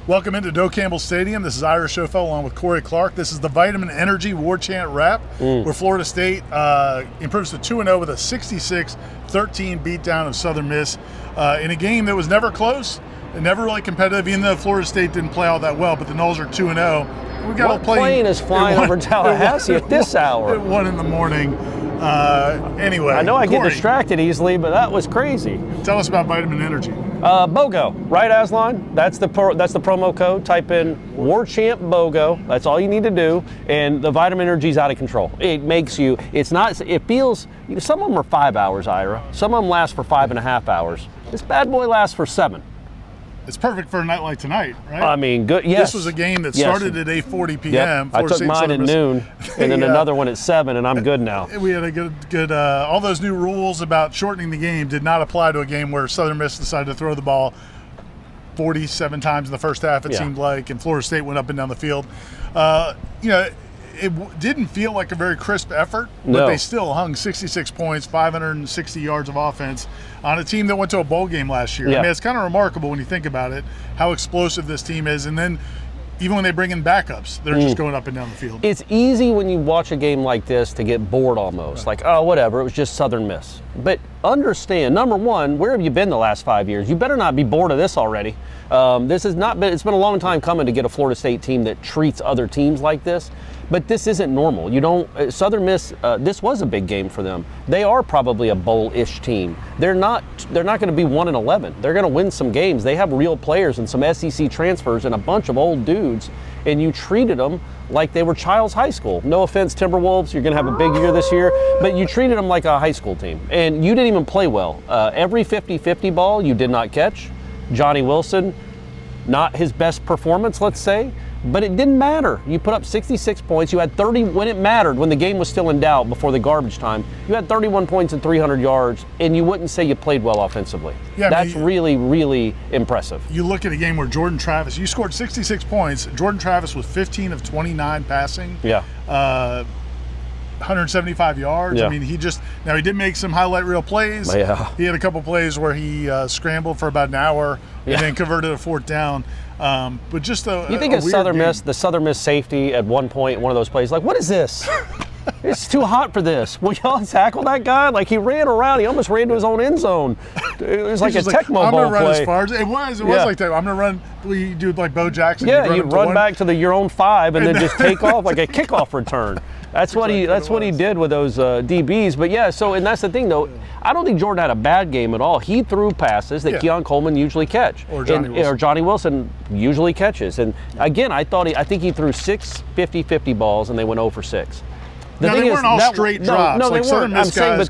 Welcome into Doe Campbell Stadium. This is Ira Schoffel along with Corey Clark. This is the Vitamin Energy Warchant Wrap, where Florida State improves to 2-0 with a 66-13 beatdown of Southern Miss in a game that was never close and never really competitive, even though Florida State didn't play all that well, but the Noles are 2-0. We got what plane is flying over Tallahassee at this hour? At 1 in the morning. Anyway, I know I Corey, get distracted easily, but that was crazy. Tell us about Vitamin Energy. BOGO, right, Aslan? That's the promo code. Type in Warchant BOGO. That's all you need to do, and the Vitamin Energy's out of control. It makes you. It's not. It feels. Some of them are 5 hours, Ira. Some of them last for 5.5 hours. This bad boy lasts for 7. It's perfect for a night like tonight, right? I mean, good. Yes. This was a game that started at 8:40 p.m. Yep. I took mine at noon, and then another one at 7, and I'm good now. We had a good. All those new rules about shortening the game did not apply to a game where Southern Miss decided to throw the ball 47 times in the first half. It seemed like, and Florida State went up and down the field. It didn't feel like a very crisp effort, but they still hung 66 points, 560 yards of offense on a team that went to a bowl game last year. I mean, it's kind of remarkable when you think about it, how explosive this team is. And then even when they bring in backups, they're just going up and down the field. It's easy when you watch a game like this to get bored almost. Like, oh, whatever, it was just Southern Miss. But understand, number one, where have you been the last 5 years? You better not be bored of this already. This has not been, it's been a long time coming to get a Florida State team that treats other teams like this. But this isn't normal. You don't. Southern Miss. This was a big game for them. They are probably a bowl-ish team. They're not going to be 1-11. They're going to win some games. They have real players and some SEC transfers and a bunch of old dudes. And you treated them like they were Child's High School. No offense, Timberwolves. You're going to have a big year this year. But you treated them like a high school team. And you didn't even play well. Every 50-50 ball you did not catch. Johnny Wilson, not his best performance, let's say. But it didn't matter. You put up 66 points. You had 30 when it mattered, when the game was still in doubt before the garbage time. You had 31 points and 300 yards, and you wouldn't say you played well offensively. Yeah, that's really, really impressive. You look at a game where Jordan Travis, you scored 66 points. Jordan Travis was 15 of 29 passing. Yeah. 175 yards. Yeah. I mean, he did make some highlight reel plays. Yeah. He had a couple plays where he scrambled for about an hour and then converted a 4th down. But just you think of Southern Miss, the Southern Miss safety at one point, one of those plays, like, what is this? It's too hot for this. Will y'all tackle that guy? Like, he ran around. He almost ran to his own end zone. It was like a Tecmo Bowl play. I'm going to run as far as it was like that. I'm going to run. We do like Bo Jackson. Yeah, you run back to your own 5 and then just take off like a kickoff return. That's what he did with those DBs. But yeah, and that's the thing though. I don't think Jordan had a bad game at all. He threw passes that Keon Coleman usually catch, or Johnny Wilson usually catches. And again, I think he threw 6 50-50 balls and they went 0 for 6. They weren't all straight drops. No, like they weren't. I'm saying, but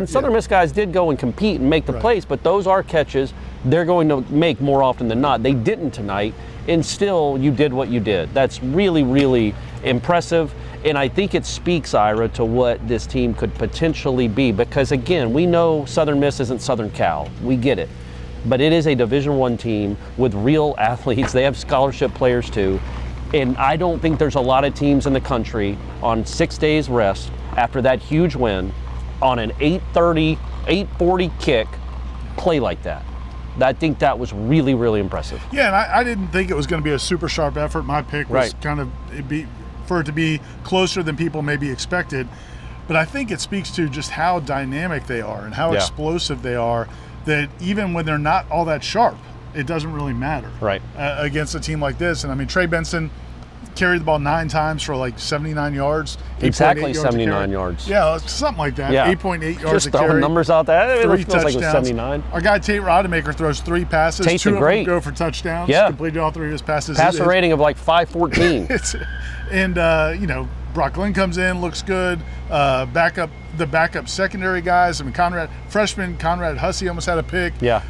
Southern Miss Miss guys did go and compete and make the plays, but those are catches they're going to make more often than not. They didn't tonight, and still you did what you did. That's really, really impressive, and I think it speaks, Ira, to what this team could potentially be, because again, we know Southern Miss isn't Southern Cal. We get it. But it is a Division I team with real athletes. They have scholarship players too. And I don't think there's a lot of teams in the country on 6 days rest after that huge win on an 8:40 kick play like that. I think that was really, really impressive. Yeah, and I didn't think it was going to be a super sharp effort. My pick was kind of for it to be closer than people maybe expected. But I think it speaks to just how dynamic they are and how explosive they are, that even when they're not all that sharp, it doesn't really matter against a team like this. And I mean, Trey Benson carried the ball 9 times for like 79 yards. Exactly 79 yards. Yeah, something like that. Yeah. 8.8 yards just a carry. Throwing numbers out there. 3 it feels like it was 79. Our guy Tate Rodemaker throws 3 passes. Tate's 2 of great. them go for touchdowns. Yeah. Completed all 3 of his passes. Passer rating of like 514. And Brock Glenn comes in, looks good. The backup secondary guys. I mean, freshman Conrad Hussey almost had a pick. Yeah.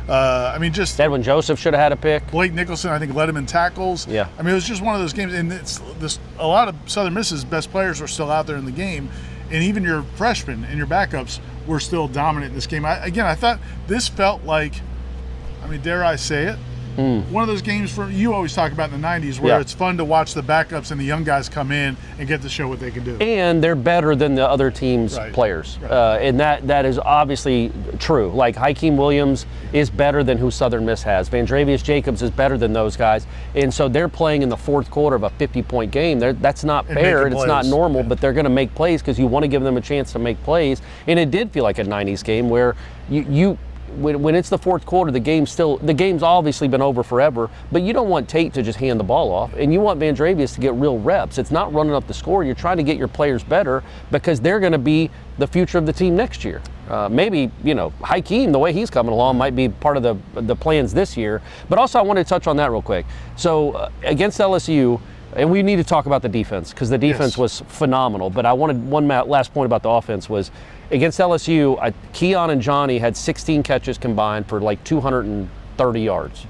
Just Edwin Joseph should have had a pick. Blake Nicholson, I think, led him in tackles. Yeah. I mean, it was just one of those games, and a lot of Southern Miss's best players are still out there in the game, and even your freshmen and your backups were still dominant in this game. I thought this felt like, I mean, dare I say it, one of those games you always talk about in the 90s where it's fun to watch the backups and the young guys come in and get to show what they can do. And they're better than the other team's players. And that is obviously true. Like Hakeem Williams is better than who Southern Miss has. Vandrevius Jacobs is better than those guys. And so they're playing in the fourth quarter of a 50-point game. That's not fair and it's not normal, but they're going to make plays because you want to give them a chance to make plays. And it did feel like a 90s game where when it's the fourth quarter, the game's obviously been over forever, but you don't want Tate to just hand the ball off, and you want Vandrevius to get real reps. It's not running up the score. You're trying to get your players better because they're going to be the future of the team next year. Maybe, Hakeem, the way he's coming along, might be part of the plans this year. But also, I want to touch on that real quick. So, against LSU, and we need to talk about the defense because the defense was phenomenal. But I wanted one last point about the offense was against LSU, Keon and Johnny had 16 catches combined for like 230 yards.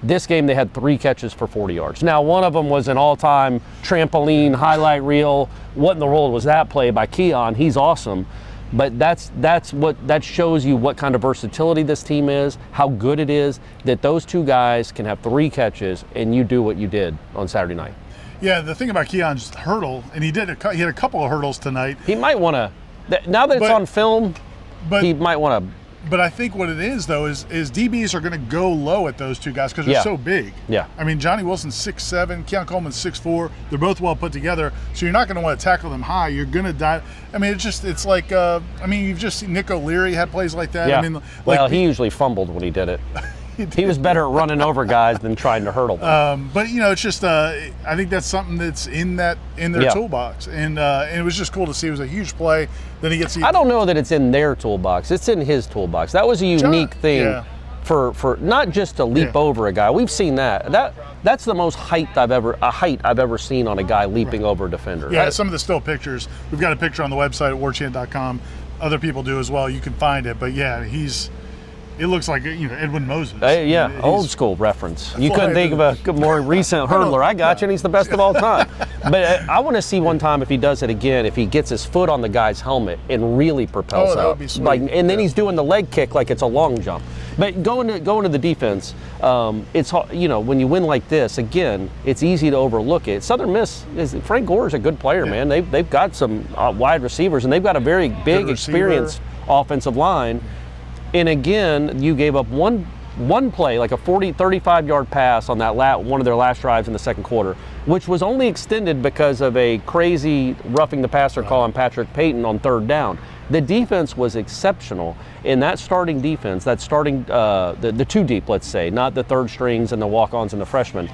This game, they had 3 catches for 40 yards. Now, one of them was an all-time trampoline highlight reel. What in the world was that play by Keon? He's awesome. But that shows you what kind of versatility this team is, how good it is that those 2 guys can have 3 catches and you do what you did on Saturday night. Yeah, the thing about Keon's hurdle, and he had a couple of hurdles tonight. He might want to, now that it's on film, he might want to. But I think what it is, though, is DBs are going to go low at those 2 guys because they're so big. Yeah. I mean, Johnny Wilson's 6'7", Keon Coleman's 6'4". They're both well put together, so you're not going to want to tackle them high. You're going to dive. I mean, it's like, you've just seen Nick O'Leary had plays like that. Yeah. I mean, he usually fumbled when he did it. He was better at running over guys than trying to hurdle them. But it's just I think that's something that's in their toolbox, and it was just cool to see. It was a huge play. Then he gets. I don't know that it's in their toolbox. It's in his toolbox. That was a unique thing for not just to leap over a guy. We've seen that's the most height I've ever seen on a guy leaping over a defender. Yeah, some of the still pictures. We've got a picture on the website at warchant.com. Other people do as well. You can find it, but yeah, it looks like Edwin Moses. Old school reference. You couldn't think of a more recent hurdler. I got you, and he's the best of all time. But I want to see one time if he does it again, if he gets his foot on the guy's helmet and really propels that out. would be sweet. And then he's doing the leg kick like it's a long jump. But going to the defense, it's when you win like this, again, it's easy to overlook it. Southern Miss Frank Gore is a good player, man. They've got some wide receivers, and they've got a very big, experienced offensive line. And again, you gave up one play, like a 35-yard pass on that one of their last drives in the second quarter, which was only extended because of a crazy roughing the passer call on Patrick Payton on 3rd down. The defense was exceptional, and that starting defense, the 2 deep, let's say, not the 3rd strings and the walk-ons and the freshmen.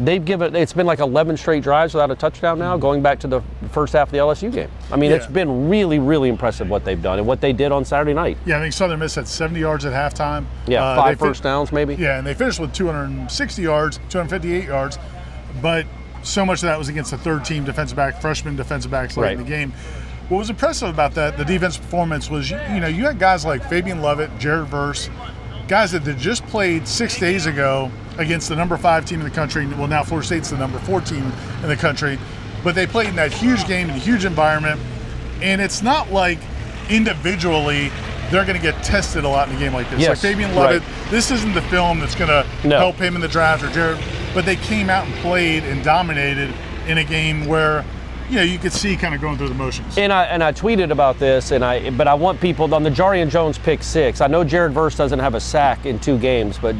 It's been like 11 straight drives without a touchdown now, going back to the first half of the LSU game. I mean, it's been really, really impressive what they've done and what they did on Saturday night. Yeah, I think Southern Miss had 70 yards at halftime. Yeah, 5 first downs maybe. Yeah, and they finished with 260 yards, 258 yards, but so much of that was against the 3rd-team freshman defensive backs late in the game. What was impressive about that, the defense performance, was you had guys like Fabian Lovett, Jared Verse, guys that had just played 6 days ago against the number 5 team in the country. Well, now Florida State's the number 4 team in the country, but they played in that huge game in a huge environment, and it's not like individually they're going to get tested a lot in a game like this. Like Fabian Lovett, this isn't the film that's going to help him in the draft or Jared, but they came out and played and dominated in a game where you could see kind of going through the motions. And I tweeted about this, but I want people on the Jarian Jones pick 6. I know Jared Verse doesn't have a sack in 2 games, but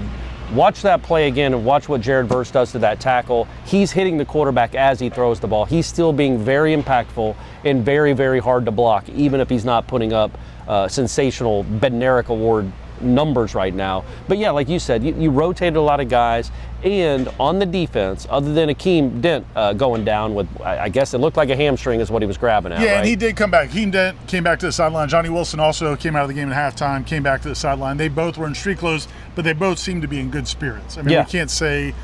watch that play again and watch what Jared Verse does to that tackle. He's hitting the quarterback as he throws the ball. He's still being very impactful and very, very hard to block, even if he's not putting up sensational Bednarik Award numbers right now. But yeah, like you said, you rotated a lot of guys, and on the defense, other than Akeem Dent going down with, I guess it looked like a hamstring is what he was grabbing at. Yeah, and he did come back. Akeem Dent came back to the sideline. Johnny Wilson also came out of the game at halftime, came back to the sideline. They both were in street clothes, but they both seemed to be in good spirits. I mean, we can't say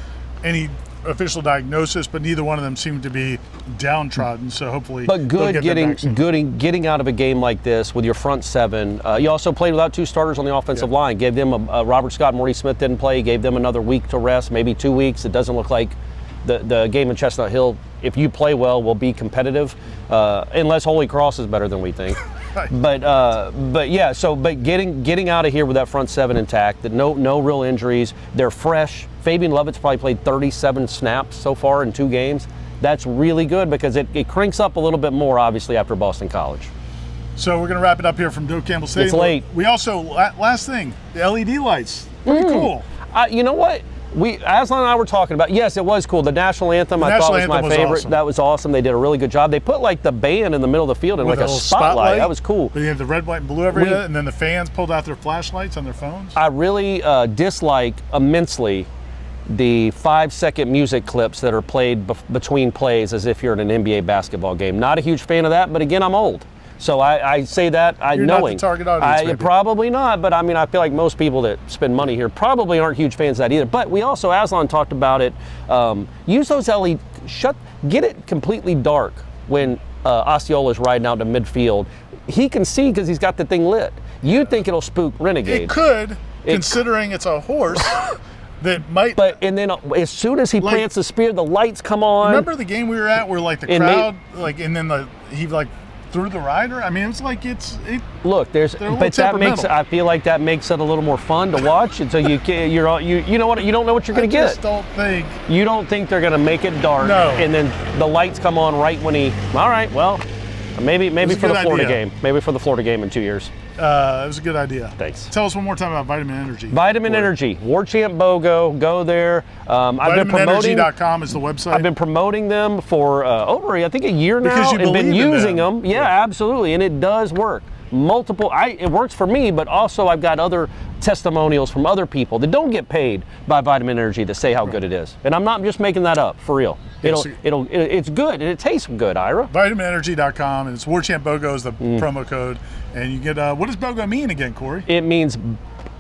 any official diagnosis, but neither one of them seemed to be downtrodden. So hopefully, but getting out of a game like this with your front 7. You also played without 2 starters on the offensive line. Gave them Robert Scott, Morty Smith didn't play. Gave them another week to rest, maybe 2 weeks. It doesn't look like the game in Chestnut Hill, if you play well, will be competitive, unless Holy Cross is better than we think. Right. But yeah, but getting out of here with that front seven intact, that no real injuries, they're fresh. Fabian Lovett's probably played 37 snaps so far in 2 games. That's really good because it cranks up a little bit more, obviously, after Boston College. So we're going to wrap it up here from Doak Campbell Stadium. It's late. We also, last thing, the LED lights. Pretty cool. You know what? Aslan and I were talking about, yes, it was cool. The national anthem, I thought was my favorite. Awesome. That was awesome. They did a really good job. They put like the band in the middle of the field and like a spotlight. That was cool. But you have the red, white, and blue everywhere, and then the fans pulled out their flashlights on their phones. I really dislike immensely the 5-second music clips that are played between plays as if you're in an NBA basketball game. Not a huge fan of that, but again, I'm old. So I say that You're knowing. Not the target audience, probably not, but I mean, I feel like most people that spend money here probably aren't huge fans of that either. But we also, Aslan talked about it, use those LED, get it completely dark when Osceola's riding out to midfield. He can see because he's got the thing lit. You'd think it'll spook Renegade. It could, considering it's a horse. That might. But and then as soon as he plants the spear, the lights come on. Remember the game we were at where like the crowd, and then he threw the rider? I mean, it's like look, but that makes, I feel like that makes it a little more fun to watch, and so you know what, you don't know what you're going to get. You don't think they're going to make it dark, and then the lights come on right when all right, well, maybe for the Florida game, maybe for the Florida game in 2 years. It was a good idea. Thanks. Tell us one more time about Vitamin Energy. Vitamin Energy, Warchant BOGO, go there. VitaminEnergy.com is the website. I've been promoting them for over, I think, a year now. Because you and been using them. Yeah, absolutely, and it does work. It works for me, but also I've got other testimonials from other people that don't get paid by Vitamin Energy that say how good it is. And I'm not just making that up, for real. It's good, and it tastes good, Ira. VitaminEnergy.com, and it's Warchant BOGO is the promo code. And you get, what does BOGO mean again, Corey? It means,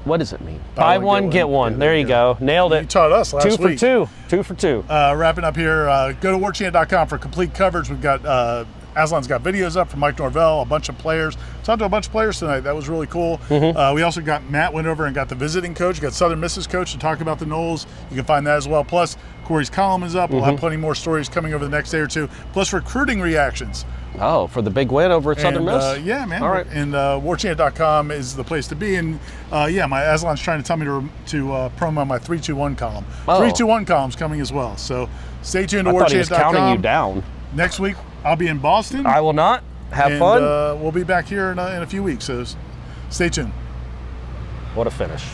what does it mean? Buy one, get one. Yeah, there you go. Nailed it. You taught us last week. 2 for 2. Wrapping up here, go to Warchant.com for complete coverage. We've got, Aslan's got videos up from Mike Norvell, a bunch of players. Talked to a bunch of players tonight. That was really cool. We also got Matt went over and got the visiting coach. Got Southern Miss's coach to talk about the Noles. You can find that as well. Plus, Corey's column is up. We'll have plenty more stories coming over the next day or two. Plus, recruiting reactions. Oh, for the big win over at Southern Miss? Yeah, man. All right. And Warchant.com is the place to be. And my Aslan's trying to tell me to promo my 321 column. 321 column's coming as well. So stay tuned to Warchant.com. I thought he was counting you down. Next week, I'll be in Boston. I will not. Have fun. We'll be back here in a few weeks. So stay tuned. What a finish.